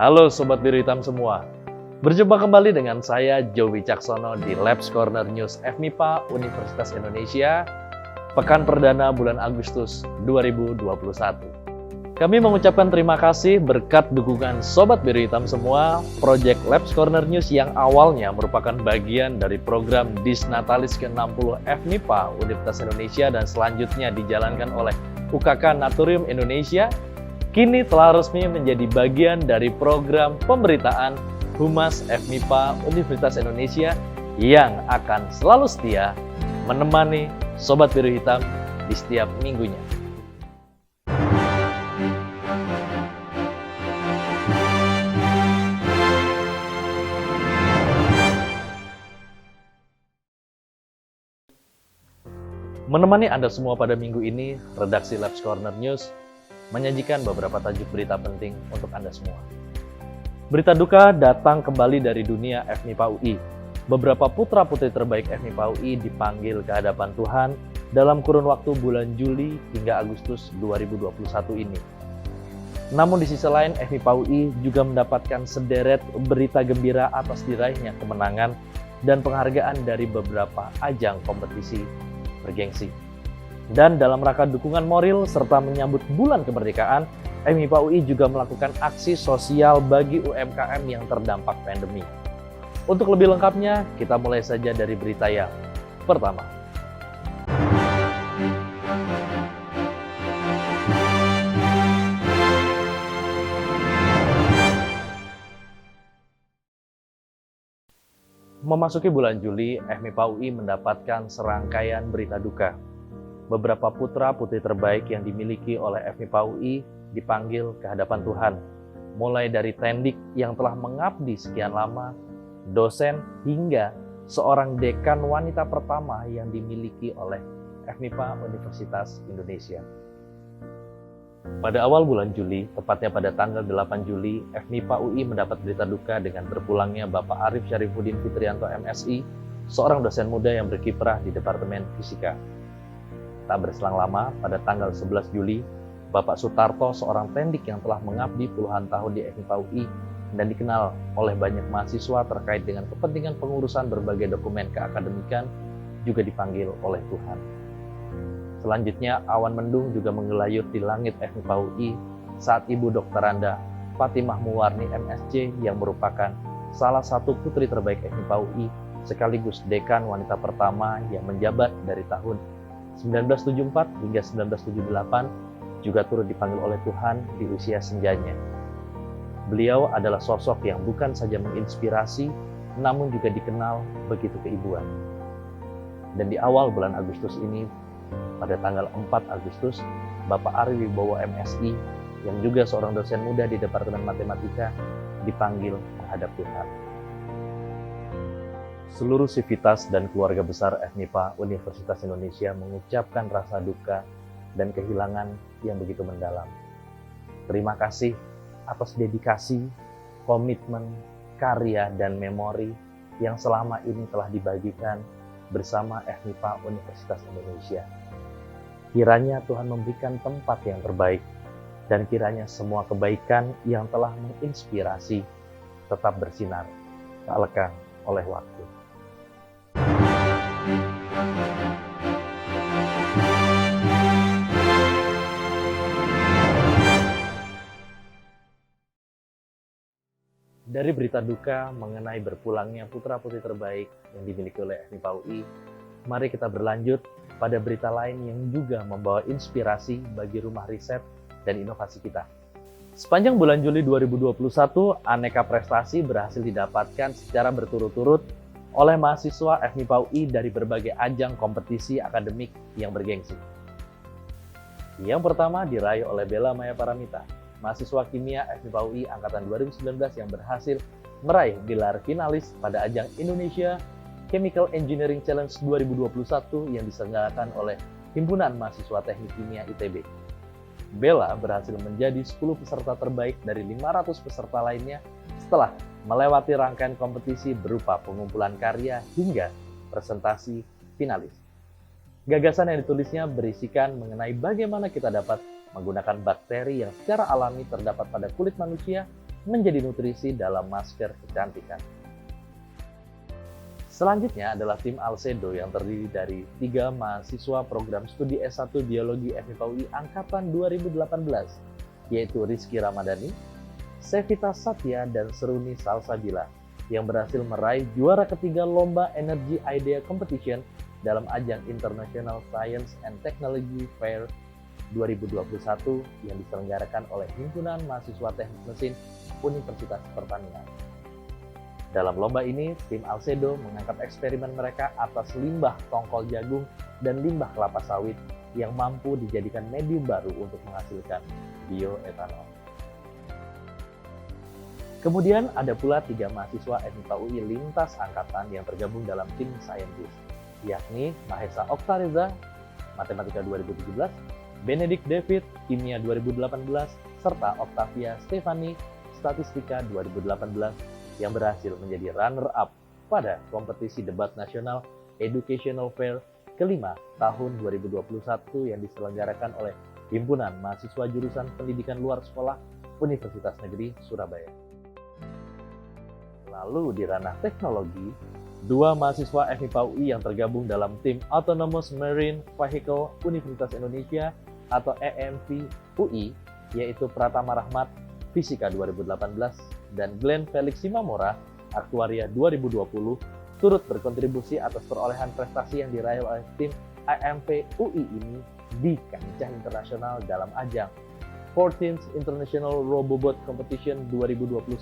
Halo Sobat Biru Hitam semua. Berjumpa kembali dengan saya Joey Caksono di Labs Corner News FMIPA Universitas Indonesia, pekan perdana bulan Agustus 2021. Kami mengucapkan terima kasih berkat dukungan Sobat Biru Hitam semua, Project Labs Corner News yang awalnya merupakan bagian dari program Disnatalis ke-60 FMIPA Universitas Indonesia dan selanjutnya dijalankan oleh UKK Naturium Indonesia, kini telah resmi menjadi bagian dari program pemberitaan Humas FMIPA Universitas Indonesia yang akan selalu setia menemani Sobat Biru Hitam di setiap minggunya. Menemani Anda semua pada minggu ini, redaksi Labs Corner News menyajikan beberapa tajuk berita penting untuk Anda semua. Berita duka datang kembali dari dunia FMIPA UI. Beberapa putra-putri terbaik FMIPA UI dipanggil ke hadapan Tuhan dalam kurun waktu bulan Juli hingga Agustus 2021 ini. Namun di sisi lain, FMIPA UI juga mendapatkan sederet berita gembira atas diraihnya kemenangan dan penghargaan dari beberapa ajang kompetisi bergengsi. Dan dalam rangka dukungan moral serta menyambut bulan kemerdekaan, FMIPA UI juga melakukan aksi sosial bagi UMKM yang terdampak pandemi. Untuk lebih lengkapnya, kita mulai saja dari berita yang pertama. Memasuki bulan Juli, FMIPA UI mendapatkan serangkaian berita duka. Beberapa putra-putri terbaik yang dimiliki oleh FMIPA UI dipanggil ke hadapan Tuhan. Mulai dari tendik yang telah mengabdi sekian lama, dosen hingga seorang dekan wanita pertama yang dimiliki oleh FMIPA Universitas Indonesia. Pada awal bulan Juli, tepatnya pada tanggal 8 Juli, FMIPA UI mendapat berita duka dengan berpulangnya Bapak Arif Syarifuddin Fitrianto MSI, seorang dosen muda yang berkiprah di Departemen Fisika. Tak berselang lama, pada tanggal 11 Juli, Bapak Sutarto, seorang tendik yang telah mengabdi puluhan tahun di FMIPA UI dan dikenal oleh banyak mahasiswa terkait dengan kepentingan pengurusan berbagai dokumen keakademikan, juga dipanggil oleh Tuhan. Selanjutnya, awan mendung juga menggelayut di langit FMIPA UI saat Ibu Dokteranda Fatimah Muwarni MSc yang merupakan salah satu putri terbaik FMIPA UI sekaligus dekan wanita pertama yang menjabat dari tahun 1974 hingga 1978 juga turut dipanggil oleh Tuhan di usia senjanya. Beliau adalah sosok yang bukan saja menginspirasi, namun juga dikenal begitu keibuan. Dan di awal bulan Agustus ini, pada tanggal 4 Agustus, Bapak Ari Wibowo MSI, yang juga seorang dosen muda di Departemen Matematika, dipanggil menghadap Tuhan. Seluruh sivitas dan keluarga besar FMIPA Universitas Indonesia mengucapkan rasa duka dan kehilangan yang begitu mendalam. Terima kasih atas dedikasi, komitmen, karya, dan memori yang selama ini telah dibagikan bersama FMIPA Universitas Indonesia. Kiranya Tuhan memberikan tempat yang terbaik, dan kiranya semua kebaikan yang telah menginspirasi tetap bersinar, tak lekang oleh waktu. Dari berita duka mengenai berpulangnya putra-putri terbaik yang dimiliki oleh FMIPA UI, mari kita berlanjut pada berita lain yang juga membawa inspirasi bagi rumah riset dan inovasi kita. Sepanjang bulan Juli 2021, aneka prestasi berhasil didapatkan secara berturut-turut oleh mahasiswa FMIPA UI dari berbagai ajang kompetisi akademik yang bergengsi. Yang pertama diraih oleh Bella Maya Paramita, mahasiswa kimia FMIPA UI angkatan 2019 yang berhasil meraih gelar finalis pada ajang Indonesia Chemical Engineering Challenge 2021 yang diselenggarakan oleh Himpunan Mahasiswa Teknik Kimia ITB. Bella berhasil menjadi 10 peserta terbaik dari 500 peserta lainnya setelah melewati rangkaian kompetisi berupa pengumpulan karya hingga presentasi finalis. Gagasan yang ditulisnya berisikan mengenai bagaimana kita dapat menggunakan bakteri yang secara alami terdapat pada kulit manusia menjadi nutrisi dalam masker kecantikan. Selanjutnya adalah tim Alcedo yang terdiri dari 3 mahasiswa program studi S1 Biologi FMIPA UI Angkatan 2018, yaitu Rizky Ramadhani, Sevita Satya, dan Seruni Salsabila, yang berhasil meraih juara ketiga Lomba Energy Idea Competition dalam ajang International Science and Technology Fair 2021 yang diselenggarakan oleh Himpunan Mahasiswa Teknik Mesin Universitas Pertanian. Dalam lomba ini, tim Alcedo mengangkat eksperimen mereka atas limbah tongkol jagung dan limbah kelapa sawit yang mampu dijadikan medium baru untuk menghasilkan bioetanol. Kemudian ada pula 3 mahasiswa FMIPA UI lintas angkatan yang tergabung dalam tim saintis, yakni Mahesa Oktareza, Matematika 2017, Benedict David, Kimia 2018, serta Octavia Stefani, Statistika 2018, yang berhasil menjadi runner-up pada kompetisi debat nasional Educational Fair kelima tahun 2021 yang diselenggarakan oleh Himpunan Mahasiswa Jurusan Pendidikan Luar Sekolah Universitas Negeri Surabaya. Lalu di ranah teknologi, 2 mahasiswa FMIPA UI yang tergabung dalam tim Autonomous Marine Vehicle Universitas Indonesia atau EMV UI, yaitu Pratama Rahmat, Fisika 2018, dan Glenn Felix Simamora, Aktuaria 2020, turut berkontribusi atas perolehan prestasi yang diraih oleh tim EMV UI ini di kancah internasional dalam ajang 14th International Robobot Competition 2021.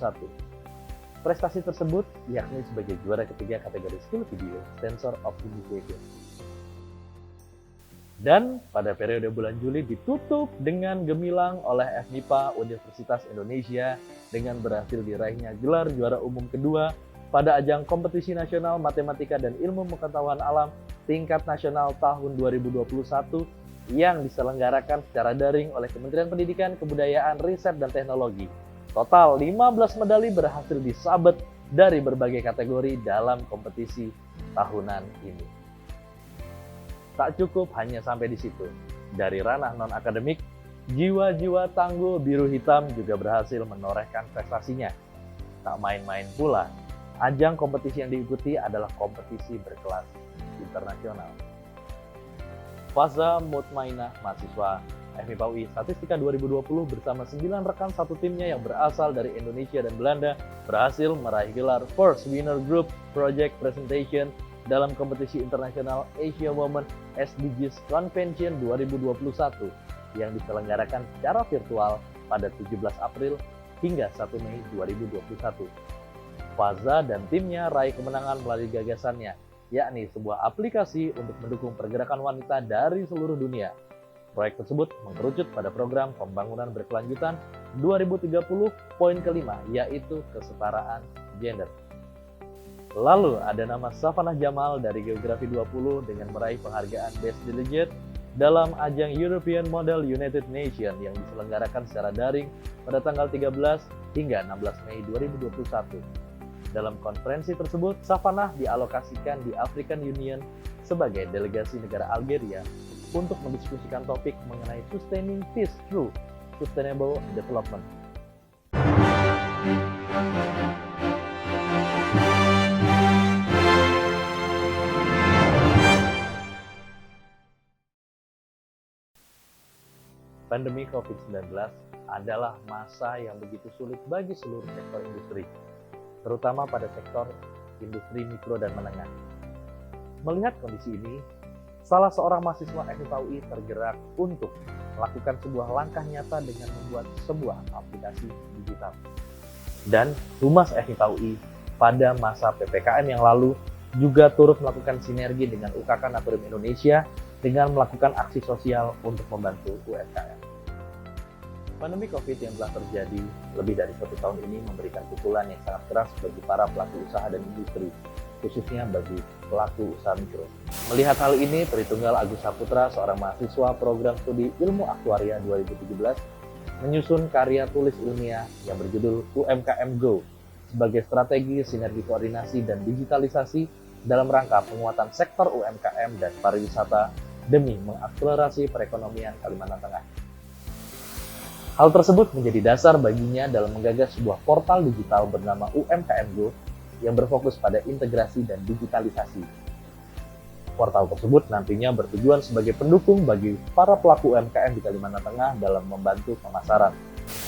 Prestasi tersebut yakni sebagai juara ketiga kategori skill video sensor optimization. Dan pada periode bulan Juli ditutup dengan gemilang oleh FMIPA Universitas Indonesia dengan berhasil diraihnya gelar juara umum kedua pada ajang kompetisi nasional matematika dan ilmu pengetahuan alam tingkat nasional tahun 2021 yang diselenggarakan secara daring oleh Kementerian Pendidikan, Kebudayaan, Riset, dan Teknologi. Total 15 medali berhasil disabet dari berbagai kategori dalam kompetisi tahunan ini. Tak cukup hanya sampai di situ. Dari ranah non-akademik, jiwa-jiwa tangguh biru hitam juga berhasil menorehkan prestasinya. Tak main-main pula, ajang kompetisi yang diikuti adalah kompetisi berkelas internasional. Faza Mutmainah, mahasiswa FMIPA UI Statistika 2020 bersama 9 rekan satu timnya yang berasal dari Indonesia dan Belanda berhasil meraih gelar First Winner Group Project Presentation dalam kompetisi internasional Asia Women SDGs Convention 2021 yang diselenggarakan secara virtual pada 17 April hingga 1 Mei 2021. Faza dan timnya raih kemenangan melalui gagasannya, yakni sebuah aplikasi untuk mendukung pergerakan wanita dari seluruh dunia. Proyek tersebut mengerucut pada program pembangunan berkelanjutan 2030 poin kelima, yaitu kesetaraan gender. Lalu ada nama Safanah Jamal dari Geografi 20 dengan meraih penghargaan Best Delegate dalam ajang European Model United Nations yang diselenggarakan secara daring pada tanggal 13 hingga 16 Mei 2021. Dalam konferensi tersebut, Safanah dialokasikan di African Union sebagai delegasi negara Algeria untuk mendiskusikan topik mengenai Sustaining Peace through Sustainable Development. Pandemi COVID-19 adalah masa yang begitu sulit bagi seluruh sektor industri, terutama pada sektor industri mikro dan menengah. Melihat kondisi ini, salah seorang mahasiswa FMIPA UI tergerak untuk melakukan sebuah langkah nyata dengan membuat sebuah aplikasi digital. Dan Humas FMIPA UI pada masa PPKM yang lalu juga turut melakukan sinergi dengan UKK Naturim Indonesia dengan melakukan aksi sosial untuk membantu UMKM. Pandemi COVID yang telah terjadi lebih dari 1 tahun ini memberikan pukulan yang sangat keras bagi para pelaku usaha dan industri, khususnya bagi pelaku usaha mikro. Melihat hal ini, Tritunggal Agus Saputra, seorang mahasiswa program studi Ilmu Aktuaria 2017, menyusun karya tulis ilmiah yang berjudul UMKM Go sebagai strategi sinergi koordinasi dan digitalisasi dalam rangka penguatan sektor UMKM dan pariwisata demi mengakselerasi perekonomian Kalimantan Tengah. Hal tersebut menjadi dasar baginya dalam menggagas sebuah portal digital bernama UMKM Go yang berfokus pada integrasi dan digitalisasi. Portal tersebut nantinya bertujuan sebagai pendukung bagi para pelaku UMKM di Kalimantan Tengah dalam membantu pemasaran.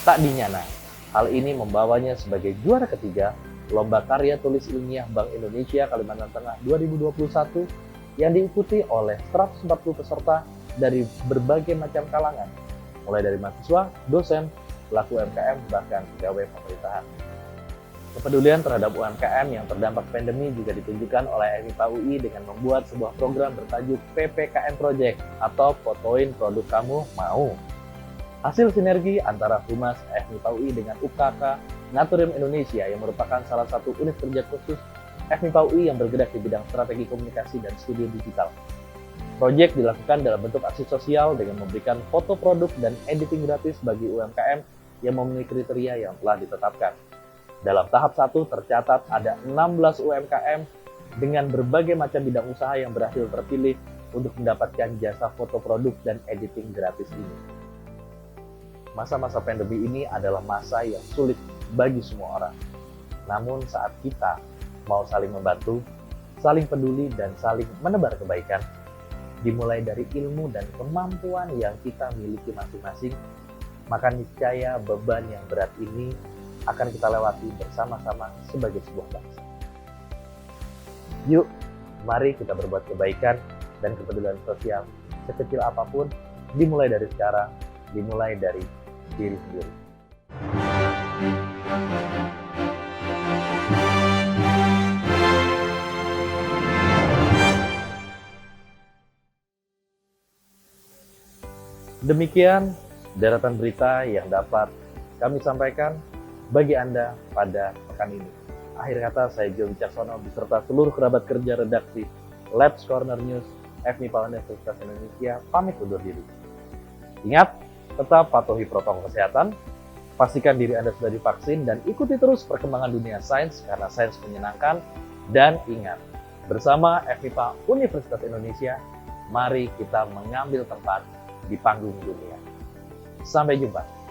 Tak dinyana, hal ini membawanya sebagai juara ketiga Lomba Karya Tulis Ilmiah Bank Indonesia Kalimantan Tengah 2021 yang diikuti oleh 140 peserta dari berbagai macam kalangan, mulai dari mahasiswa, dosen, pelaku UMKM, bahkan pegawai pemerintahan. Kepedulian terhadap UMKM yang terdampak pandemi juga ditunjukkan oleh FMIPA UI dengan membuat sebuah program bertajuk PPKM Project atau Fotoin Produk Kamu Mau. Hasil sinergi antara Humas FMIPA UI dengan UKK Naturium Indonesia yang merupakan salah satu unit kerja khusus FMIPA UI yang bergerak di bidang strategi komunikasi dan studi digital. Proyek dilakukan dalam bentuk aksi sosial dengan memberikan foto produk dan editing gratis bagi UMKM yang memenuhi kriteria yang telah ditetapkan. Dalam tahap 1 tercatat ada 16 UMKM dengan berbagai macam bidang usaha yang berhasil terpilih untuk mendapatkan jasa foto produk dan editing gratis ini. Masa-masa pandemi ini adalah masa yang sulit bagi semua orang. Namun saat kita mau saling membantu, saling peduli, dan saling menebar kebaikan, dimulai dari ilmu dan kemampuan yang kita miliki masing-masing, maka niscaya beban yang berat ini akan kita lewati bersama-sama sebagai sebuah bangsa. Yuk, mari kita berbuat kebaikan dan kepedulian sosial sekecil apapun, dimulai dari sekarang, dimulai dari diri sendiri. Demikian deretan berita yang dapat kami sampaikan bagi Anda pada pekan ini. Akhir kata, saya Jo Wicaksono beserta seluruh kerabat kerja redaksi Labs Corner News FMIPA Universitas Indonesia pamit undur diri. Ingat, tetap patuhi protokol kesehatan, pastikan diri Anda sudah divaksin, dan ikuti terus perkembangan dunia sains karena sains menyenangkan. Dan ingat, bersama FMIPA Universitas Indonesia, mari kita mengambil tempat di panggung dunia. Sampai jumpa.